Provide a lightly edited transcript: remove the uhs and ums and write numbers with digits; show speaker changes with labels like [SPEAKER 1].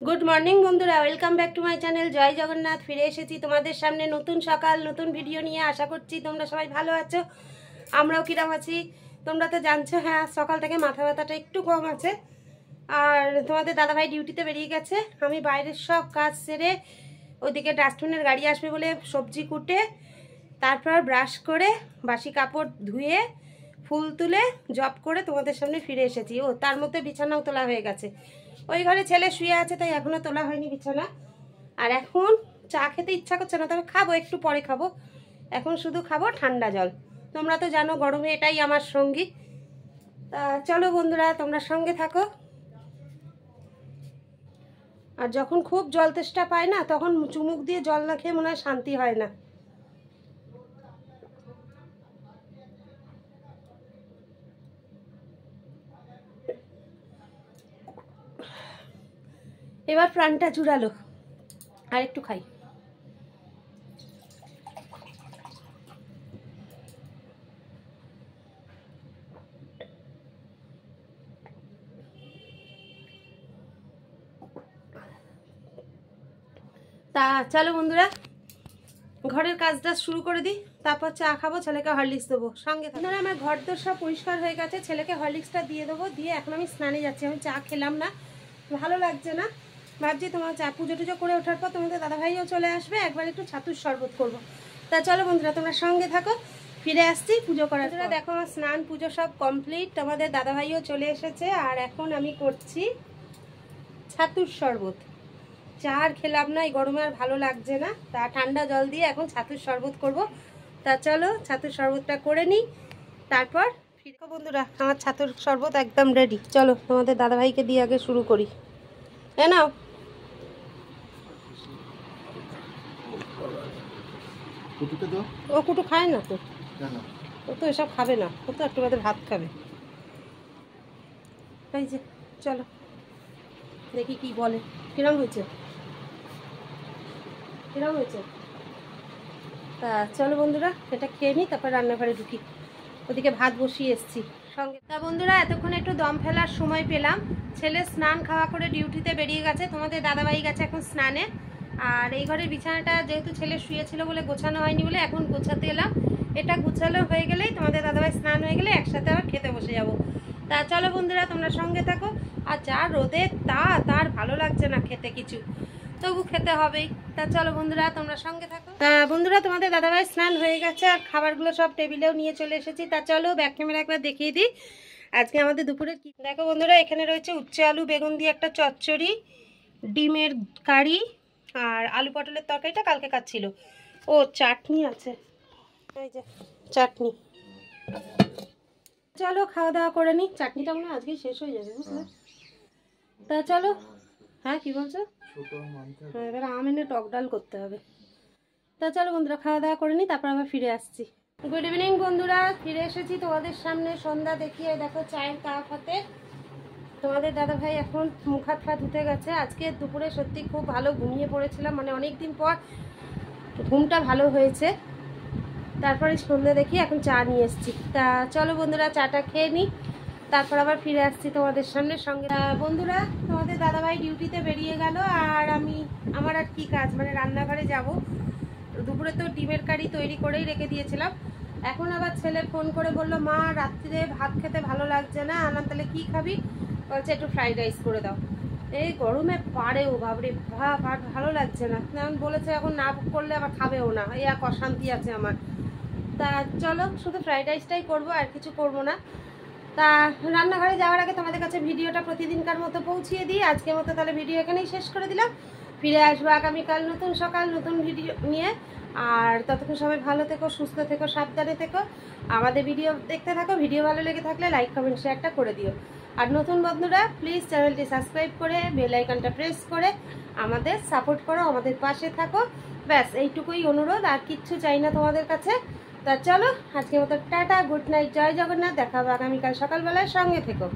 [SPEAKER 1] Good morning বন্ধুরা, welcome back to my channel Jai Jagannath. ফিরে এসেছি তোমাদের সামনে নতুন সকাল নতুন ভিডিও নিয়ে। আশা করছি তোমরা সবাই ভালো আছো, আমরাও কিরম আছি তোমরা তো জানছো। হ্যাঁ, সকাল থেকে মাথা ব্যথাটা একটু কম আছে। আর তোমাদের দাদাভাই ডিউটিতে বেরিয়ে গেছে। আমি বাইরের সব কাজ সেরে ওইদিকে ডাস্টবিনের গাড়ি আসবে বলে সবজি কুটে, তারপর ব্রাশ করে বাসি কাপড় ধুয়ে ফুল তুলে জব করে তোমাদের সামনে ফিরে এসেছি। ও তার মধ্যে বিছানাও তোলা হয়ে গেছে। ওই ঘরে ছেলে শুয়ে আছে, তাই এখনো তোলা হয়নি বিছানা। আর এখন চা খেতে ইচ্ছা করছে না, তবে খাবো, একটু পরে খাবো। এখন শুধু খাবো ঠান্ডা জল। তোমরা তো জানো গরমে এটাই আমার সঙ্গী। তা চলো বন্ধুরা, তোমরা সঙ্গে থাকো। আর যখন খুব জল তেষ্টা পায় না, তখন চুমুক দিয়ে জল না খেয়ে মনে হয় শান্তি হয় না। এবার প্রাণটা জুড়ালো, আর একটু খাই। তা চলো বন্ধুরা, ঘরের কাজটা শুরু করে দিই, তারপর চা খাবো, ছেলেকে হরলিক্স দেবো। সঙ্গে ধরো আমার ঘর দোর সব পরিষ্কার হয়ে গেছে, ছেলেকে হরলিক্সটা দিয়ে দেবো। দিয়ে এখন আমি স্নানে যাচ্ছি। আমি চা খেলাম না, ভালো লাগছে না। ভাবছি তোমার চা পুজো টুজো করে ওঠার পর তোমাদের দাদাভাইও চলে আসবে, একবার একটু ছাতুর শরবত করবো। তা চলো বন্ধুরা, তোমরা সঙ্গে থাকো, ফিরে আসছি পুজো করার জন্য। দেখো আমার স্নান পুজো সব কমপ্লিট, তোমাদের দাদাভাইও চলে এসেছে। আর এখন আমি করছি ছাতুর শরবত। চা আর খেলাম না, এই গরমে আর ভালো লাগছে না। তা ঠান্ডা জল দিয়ে এখন ছাতুর শরবত করব। তা চলো ছাতুর শরবতটা করে নিই, তারপর ফিরে। বন্ধুরা, আমার ছাতুর শরবত একদম রেডি। চলো তোমাদের দাদাভাইকে দিয়ে আগে শুরু করি। এ নাও। ও কুটু খায় না তো, ও তো এসব খাবে না, ও তো একটু বাদে ভাত খাবে। এই যে চলো দেখি কি বলে, কিরম হয়েছে কিরম হয়েছে। তা চলো বন্ধুরা, এটা খেয়ে নিই, তারপর রান্নাঘরে ঢুকি। ওদিকে ভাত বসিয়ে এসছি সঙ্গে। তা বন্ধুরা, এতক্ষণ একটু দম ফেলার সময় পেলাম। ছেলে স্নান খাওয়া করে ডিউটিতে বেরিয়ে গেছে, তোমাদের দাদাভাই গেছে এখন স্নানে। আর এই ঘরের বিছানাটা যেহেতু ছেলে শুয়েছিল বলে গোছানো হয়নি বলে এখন গোছাতে এলাম। এটা গুছালো হয়ে গেলেই তোমাদের দাদাভাই স্নান হয়ে গেলে একসাথে আবার খেতে বসে যাব। তা চলো বন্ধুরা, তোমরা সঙ্গে থাকো। আর যা রোদে তার ভালো লাগছে না খেতে কিছু, তবু খেতে হবেই। তা চলো বন্ধুরা, তোমরা সঙ্গে থাকো। তা বন্ধুরা, তোমাদের দাদাভাই স্নান হয়ে গেছে আর খাবারগুলো সব টেবিলেও নিয়ে চলে এসেছি। তা চলো ব্যাক ক্যামেরা একবার দেখিয়ে দিই আজকে আমাদের দুপুরের কি। দেখো বন্ধুরা, এখানে রয়েছে উচ্ছে আলু বেগুন দিয়ে একটা চচ্চড়ি, ডিমের কারি, আর আলু পটলের তরকারিটা কালকে কাটছিল। ও চাটনি আছে, এই যে চাটনি। চলো খাওয়া দাওয়া করে নিই। চাটনিটা মনে হয় আজকেই শেষ হয়ে যাবে, বুঝলে। তা চলো। হ্যাঁ কি বলছো? হ্যাঁ, এবার আম এনে টক ডাল করতে হবে। তা চলো বন্ধুরা, খাওয়া দাওয়া করে নিই, তারপর আবার ফিরে আসছি। গুড ইভিনিং বন্ধুরা, ফিরে এসেছি তোমাদের সামনে সন্ধ্যা দেখিয়ে। দেখো চায়ের কাপ হাতে। তোমাদের দাদাভাই এখন মুখ হাত পা ধুতে গেছে। আজকে দুপুরে সত্যি খুব ভালো ঘুমিয়ে পড়েছিলাম, মানে অনেক দিন পর ঘুমটা ভালো হয়েছে। তারপরে সন্ধ্যা দেখি এখন চা নিয়ে এসেছি। তা চলো বন্ধুরা, চাটা খেয়ে নিই, তারপর আবার ফিরে আসছি তোমাদের সামনে সঙ্গে। বন্ধুরা, তোমাদের দাদাভাই ডিউটিতে বেরিয়ে গেল, আর আমার আর কি কাজ, মানে রান্নাঘরে যাব। দুপুরে তো ডিমের কারি তৈরি করেই রেখে দিয়েছিলাম। এখন আবার ছেলে ফোন করে বলল, মা রাত্রিরে ভাত খেতে ভালো লাগছে না, আনার তাহলে কী খাবি? বলছে একটু ফ্রাইড রাইস করে দাও। এই গরমে পারেও বাবরে ভাব, আর ভালো লাগছে না। যেমন বলেছে এখন না করলে আবার খাবেও না, এই এক অশান্তি আছে আমার। তা চলো শুধু ফ্রাইড রাইসটাই করবো, আর কিছু করবো না। তা রান্নাঘরে যাওয়ার আগে তোমাদের কাছে ভিডিওটা প্রতিদিনকার মতো পৌঁছিয়ে দিই। আজকের মতো তাহলে ভিডিও এখানেই শেষ করে দিলাম। ফিরে আসবো আগামীকাল নতুন সকাল নতুন ভিডিও নিয়ে। আর ততক্ষণ সবাই ভালো থেকো, সুস্থ থেকো, সাবধানে থেকো। আমাদের ভিডিও দেখতে থাকো। ভিডিও ভালো লেগে থাকলে লাইক কমেন্ট শেয়ারটা করে দিও। আর নতুন বন্ধুরা প্লিজ চ্যানেলটি সাবস্ক্রাইব করে বেল আইকনটা প্রেস করে আমাদের সাপোর্ট করো, আমাদের পাশে থাকো। ব্যাস এইটুকুই অনুরোধ, আর কিচ্ছু চাই না তোমাদের কাছে। তা চলো আজকের মতো টাটা, গুড নাইট, জয় জগন্নাথ। দেখা হবে আগামীকাল সকালবেলায়, সঙ্গে থেকো।